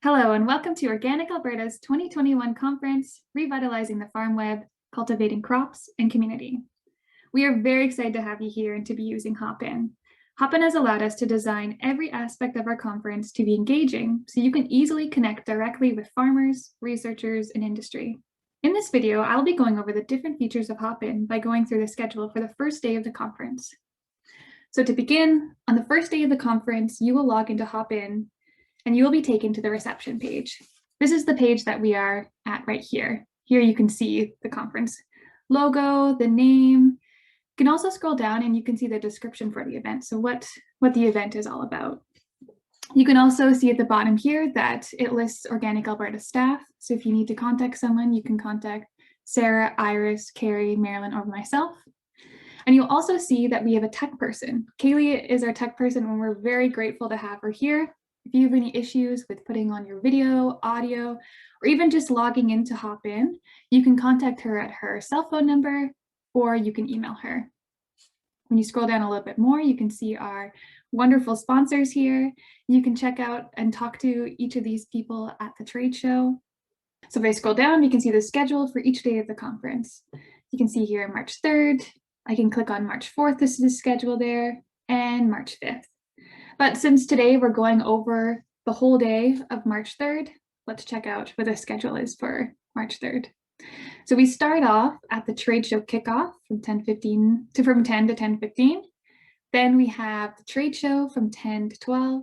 Hello and welcome to Organic Alberta's 2021 conference, Revitalizing the Farm Web, Cultivating Crops and Community. We are very excited to have you here and to be using Hopin. Hopin has allowed us to design every aspect of our conference to be engaging so you can easily connect directly with farmers, researchers, and industry. In this video, I'll be going over the different features of Hopin by going through the schedule for the first day of the conference. So to begin, on the first day of the conference, you will log into Hopin and you will be taken to the reception page. This is the page that we are at right here. Here you can see the conference logo, the name. You can also scroll down and you can see the description for the event. So what the event is all about. You can also see at the bottom here that it lists Organic Alberta staff. So if you need to contact someone, you can contact Sarah, Iris, Carrie, Marilyn, or myself. And you'll also see that we have a tech person. Kaylee is our tech person and we're very grateful to have her here. If you have any issues with putting on your video, audio, or even just logging into Hopin, you can contact her at her cell phone number, or you can email her. When you scroll down a little bit more, you can see our wonderful sponsors here. You can check out and talk to each of these people at the trade show. So if I scroll down, you can see the schedule for each day of the conference. You can see here March 3rd. I can click on March 4th, this is the schedule there, and March 5th. But since today we're going over the whole day of March 3rd, let's check out what the schedule is for March 3rd. So we start off at the trade show kickoff from 10 to 10:15. Then we have the trade show from 10 to 12.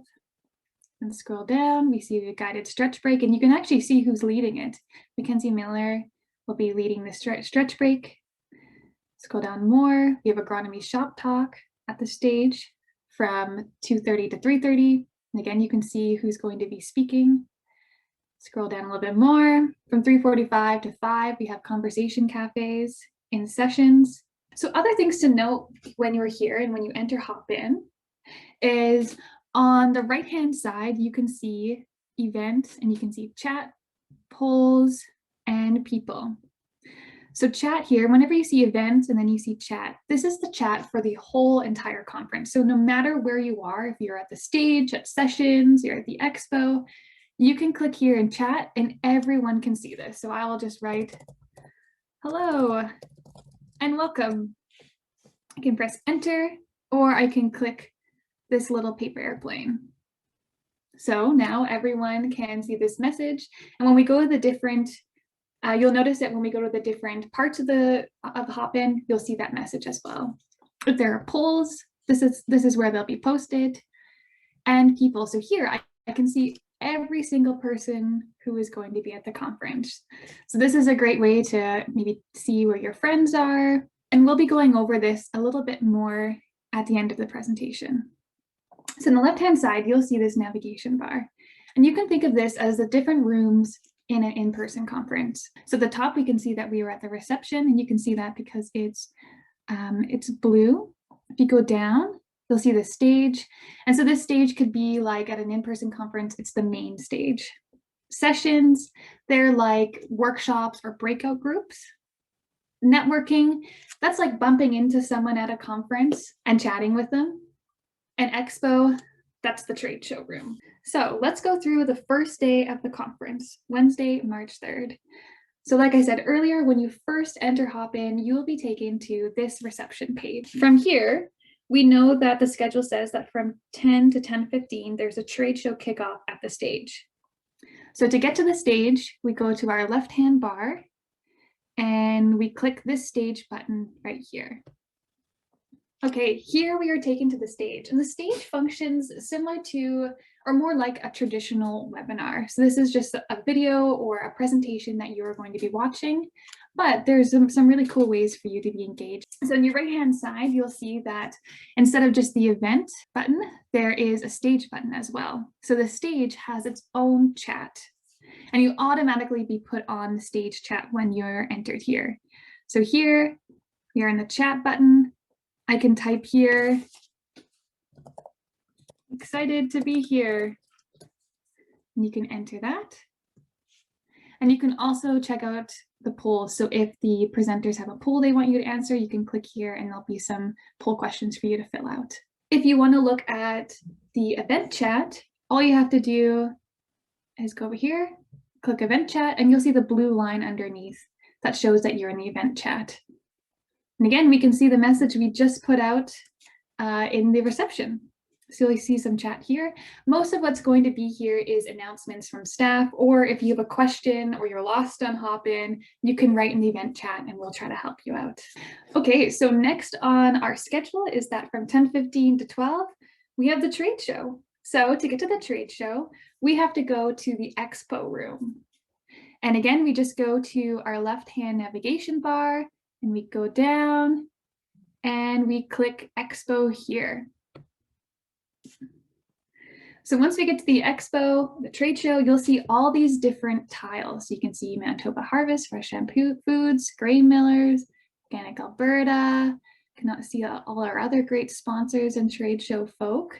And scroll down, we see the guided stretch break, and you can actually see who's leading it. Mackenzie Miller will be leading the stretch break. Scroll down more, we have agronomy shop talk at the stage from 2:30 to 3:30. And again, you can see who's going to be speaking. Scroll down a little bit more. From 3:45 to 5, we have conversation cafes in sessions. So other things to note when you're here and when you enter Hopin is on the right-hand side, you can see events and you can see chat, polls, and people. So chat here, whenever you see events and then you see chat, this is the chat for the whole entire conference. So no matter where you are, if you're at the stage, at sessions, you're at the expo, you can click here and chat and everyone can see this. So I will just write, hello and welcome. I can press enter or I can click this little paper airplane. So now everyone can see this message. And when we go to the different you'll notice that when we go to the different parts of Hopin, you'll see that message as well. If there are polls, this is where they'll be posted, and people. So here I can see every single person who is going to be at the conference. So this is a great way to maybe see where your friends are, and we'll be going over this a little bit more at the end of the presentation. So on the left-hand side, you'll see this navigation bar, and you can think of this as the different rooms in an in-person conference. So at the top, we can see that we were at the reception, and you can see that because it's blue. If you go down, you'll see the stage. And so this stage could be like at an in-person conference, it's the main stage. Sessions, they're like workshops or breakout groups. Networking, that's like bumping into someone at a conference and chatting with them. And expo, that's the trade show room. So let's go through the first day of the conference, Wednesday, March 3rd. So like I said earlier, when you first enter Hopin, you will be taken to this reception page. From here, we know that the schedule says that from 10 to 10:15, there's a trade show kickoff at the stage. So to get to the stage, we go to our left-hand bar and we click this stage button right here. Okay, here we are taken to the stage, and the stage functions similar to or more like a traditional webinar. So this is just a video or a presentation that you're going to be watching, but there's some really cool ways for you to be engaged. So on your right-hand side, you'll see that instead of just the event button, there is a stage button as well. So the stage has its own chat, and you automatically be put on the stage chat when you're entered here. So here, you're in the chat button. I can type here, excited to be here. And you can enter that. And you can also check out the polls. So if the presenters have a poll they want you to answer, you can click here and there'll be some poll questions for you to fill out. If you want to look at the event chat, all you have to do is go over here, click event chat, and you'll see the blue line underneath that shows that you're in the event chat. And again, we can see the message we just put out in the reception. So you'll see some chat here. Most of what's going to be here is announcements from staff, or if you have a question or you're lost on Hopin, you can write in the event chat and we'll try to help you out. Okay, so next on our schedule is that from 10:15 to 12, we have the trade show. So to get to the trade show, we have to go to the expo room. And again, we just go to our left-hand navigation bar and we go down and we click expo here. So once we get to the expo, the trade show, you'll see all these different tiles. You can see Manitoba Harvest, Fresh Shampoo Foods, Grain Millers, Organic Alberta. You can see all our other great sponsors and trade show folk.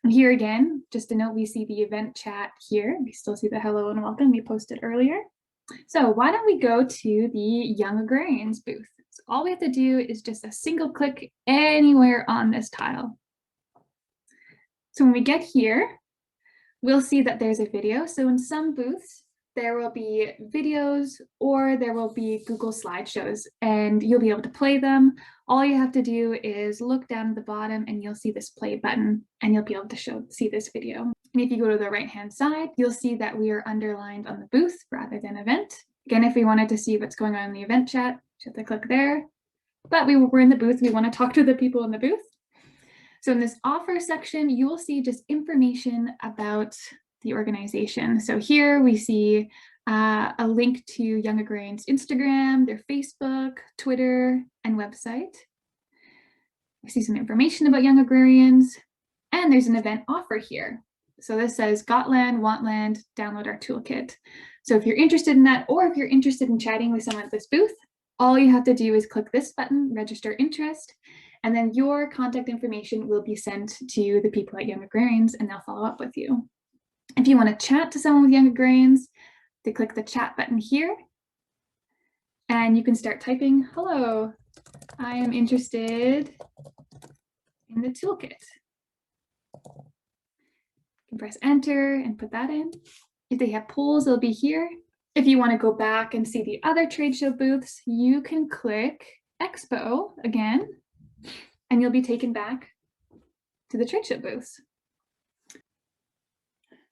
And here again, just to note, we see the event chat here. We still see the hello and welcome we posted earlier. So why don't we go to the Young Agrarians booth? So all we have to do is just a single click anywhere on this tile. So when we get here, we'll see that there's a video. So in some booths, there will be videos or there will be Google slideshows and you'll be able to play them. All you have to do is look down at the bottom and you'll see this play button and you'll be able to see this video. And if you go to the right-hand side, you'll see that we are underlined on the booth rather than event. Again, if we wanted to see what's going on in the event chat, just have to click there. But we're in the booth, we want to talk to the people in the booth. So in this offer section, you will see just information about the organization. So here we see a link to Young Agrarians' Instagram, their Facebook, Twitter, and website. We see some information about Young Agrarians, and there's an event offer here. So this says, got land, want land, download our toolkit. So if you're interested in that, or if you're interested in chatting with someone at this booth, all you have to do is click this button, register interest, and then your contact information will be sent to the people at Young Agrarians and they'll follow up with you. If you want to chat to someone with Young Agrarians, they click the chat button here and you can start typing, hello, I am interested in the toolkit. You can press enter and put that in. If they have polls, they'll be here. If you want to go back and see the other trade show booths, you can click Expo again, and you'll be taken back to the trade show booths.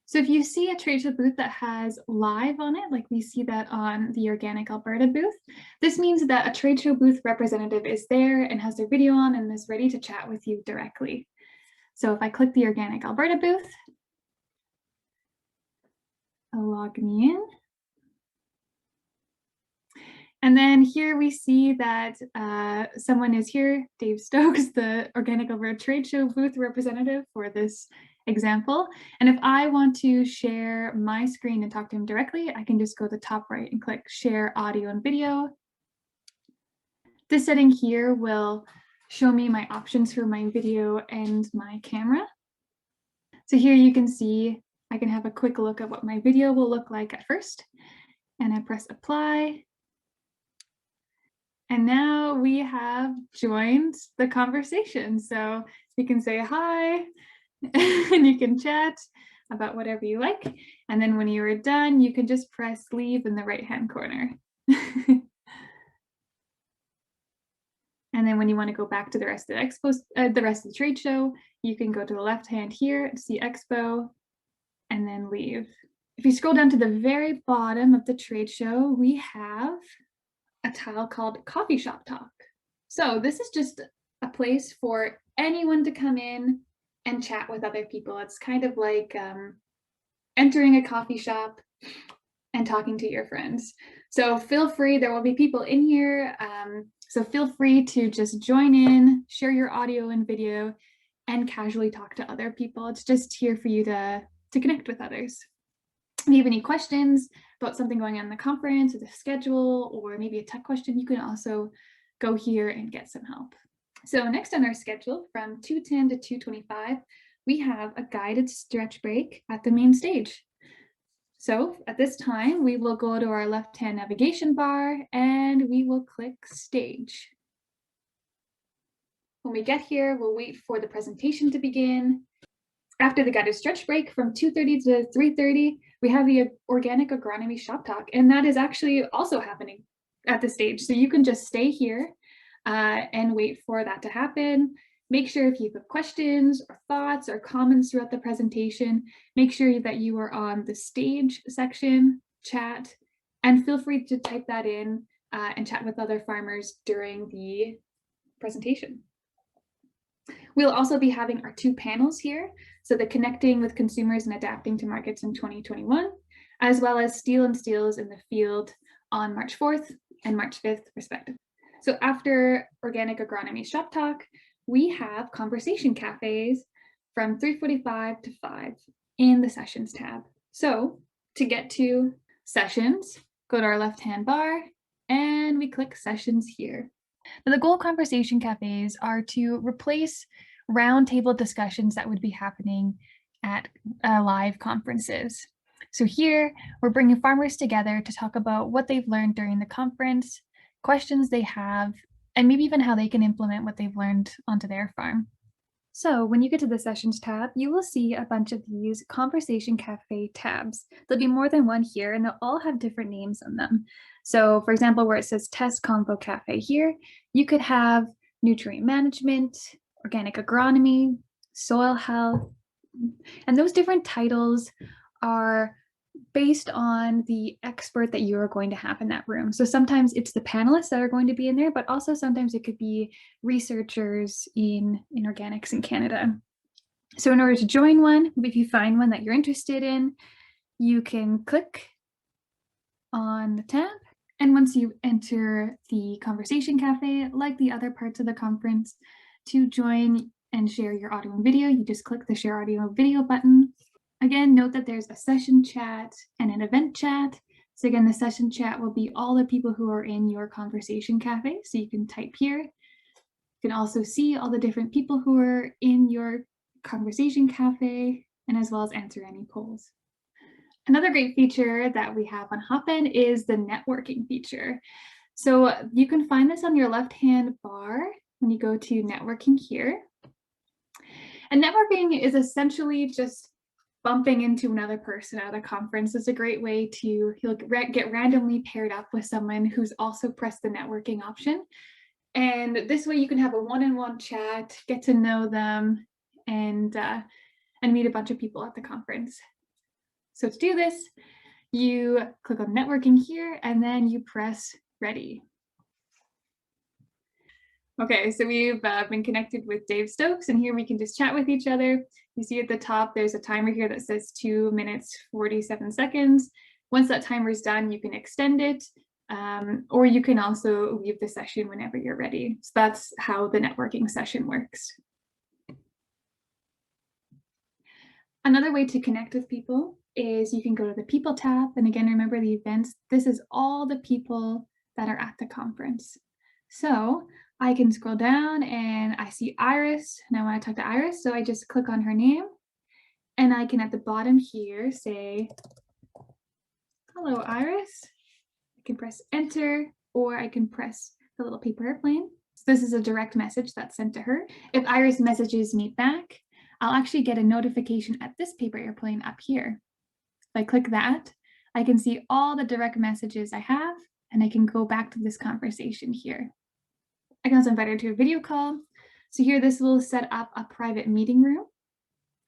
So if you see a trade show booth that has live on it, like we see that on the Organic Alberta booth, this means that a trade show booth representative is there and has their video on and is ready to chat with you directly. So if I click the Organic Alberta booth, I'll log me in. And then here we see that someone is here, Dave Stokes, the Organic Alberta Trade Show booth representative for this example. And if I want to share my screen and talk to him directly, I can just go to the top right and click share audio and video. This setting here will show me my options for my video and my camera. So here you can see I can have a quick look at what my video will look like at first. And I press apply. And now we have joined the conversation. So you can say hi and you can chat about whatever you like. And then when you are done, you can just press leave in the right-hand corner. And then when you want to go back to the rest of the expo, the rest of the trade show, you can go to the left hand here to see expo and then leave. If you scroll down to the very bottom of the trade show, we have a tile called Coffee Shop Talk. So this is just a place for anyone to come in and chat with other people. It's kind of like entering a coffee shop and talking to your friends. So feel free, there will be people in here. So feel free to just join in, share your audio and video, and casually talk to other people. It's just here for you to connect with others. If you have any questions about something going on in the conference or the schedule, or maybe a tech question, you can also go here and get some help. So next on our schedule from 2:10 to 2:25, we have a guided stretch break at the main stage. So at this time, we will go to our left-hand navigation bar and we will click stage. When we get here, we'll wait for the presentation to begin. After the guided stretch break from 2:30 to 3:30, we have the organic agronomy shop talk, and that is actually also happening at the stage. So you can just stay here and wait for that to happen. Make sure if you have questions or thoughts or comments throughout the presentation, make sure that you are on the stage section, chat, and feel free to type that in and chat with other farmers during the presentation. We'll also be having our 2 panels here. So the Connecting with Consumers and Adapting to Markets in 2021, as well as Steel and Steels in the Field on March 4th and March 5th, respectively. So after Organic Agronomy Shop Talk, we have conversation cafes from 3:45 to 5 in the Sessions tab. So to get to Sessions, go to our left-hand bar and we click Sessions here. Now, the goal of conversation cafes are to replace roundtable discussions that would be happening at live conferences. So here, we're bringing farmers together to talk about what they've learned during the conference, questions they have, and maybe even how they can implement what they've learned onto their farm. So when you get to the Sessions tab, you will see a bunch of these Conversation Cafe tabs. There'll be more than one here, and they'll all have different names on them. So for example, where it says Test Convo Cafe here, you could have nutrient management, organic agronomy, soil health, and those different titles are based on the expert that you're going to have in that room. So sometimes it's the panelists that are going to be in there, but also sometimes it could be researchers in organics in Canada. So in order to join one, if you find one that you're interested in, you can click on the tab. And once you enter the Conversation Cafe, like the other parts of the conference, to join and share your audio and video, you just click the Share Audio and Video button. Again, note that there's a session chat and an event chat. So again, the session chat will be all the people who are in your Conversation Cafe. So you can type here. You can also see all the different people who are in your Conversation Cafe, and as well as answer any polls. Another great feature that we have on Hopin is the networking feature. So you can find this on your left-hand bar when you go to networking here. And networking is essentially just bumping into another person at a conference. Is a great way to get randomly paired up with someone who's also pressed the networking option. And this way you can have a one-on-one chat, get to know them, and meet a bunch of people at the conference. So to do this, you click on networking here and then you press ready. Okay, so we've been connected with Dave Stokes, and here we can just chat with each other. You see at the top, there's a timer here that says 2 minutes, 47 seconds. Once that timer is done, you can extend it, or you can also leave the session whenever you're ready. So that's how the networking session works. Another way to connect with people is you can go to the People tab, and again, remember the events. This is all the people that are at the conference. So I can scroll down and I see Iris, and I want to talk to Iris, so I just click on her name, and I can at the bottom here say, hello, Iris. I can press enter, or I can press the little paper airplane. So this is a direct message that's sent to her. If Iris messages me back, I'll actually get a notification at this paper airplane up here. If I click that, I can see all the direct messages I have, and I can go back to this conversation here. I can also invite her to a video call. So here, this will set up a private meeting room.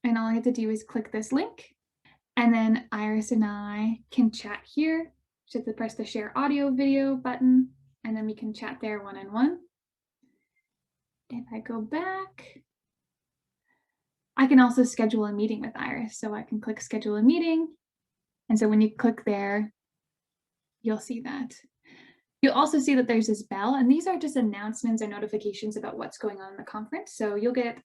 And all I have to do is click this link. And then Iris and I can chat here. Just have to press the share audio video button, and then we can chat there one-on-one. If I go back, I can also schedule a meeting with Iris. So I can click schedule a meeting. And so when you click there, you'll see that. You'll also see that there's this bell, and these are just announcements or notifications about what's going on in the conference. So you'll get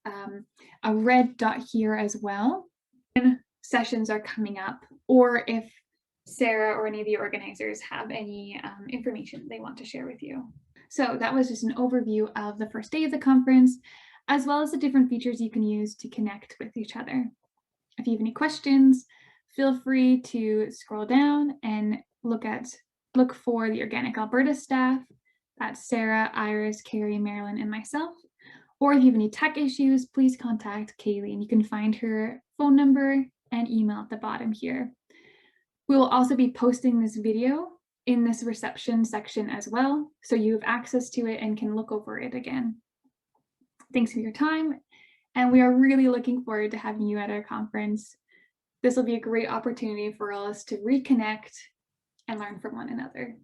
a red dot here as well when sessions are coming up, or if Sarah or any of the organizers have any information they want to share with you. So that was just an overview of the first day of the conference, as well as the different features you can use to connect with each other. If you have any questions, feel free to scroll down and look for the Organic Alberta staff. That's Sarah, Iris, Carrie, Marilyn, and myself. Or if you have any tech issues, please contact Kaylee, and you can find her phone number and email at the bottom here. We will also be posting this video in this reception section as well, so you have access to it and can look over it again. Thanks for your time, and we are really looking forward to having you at our conference. This will be a great opportunity for us to reconnect and learn from one another.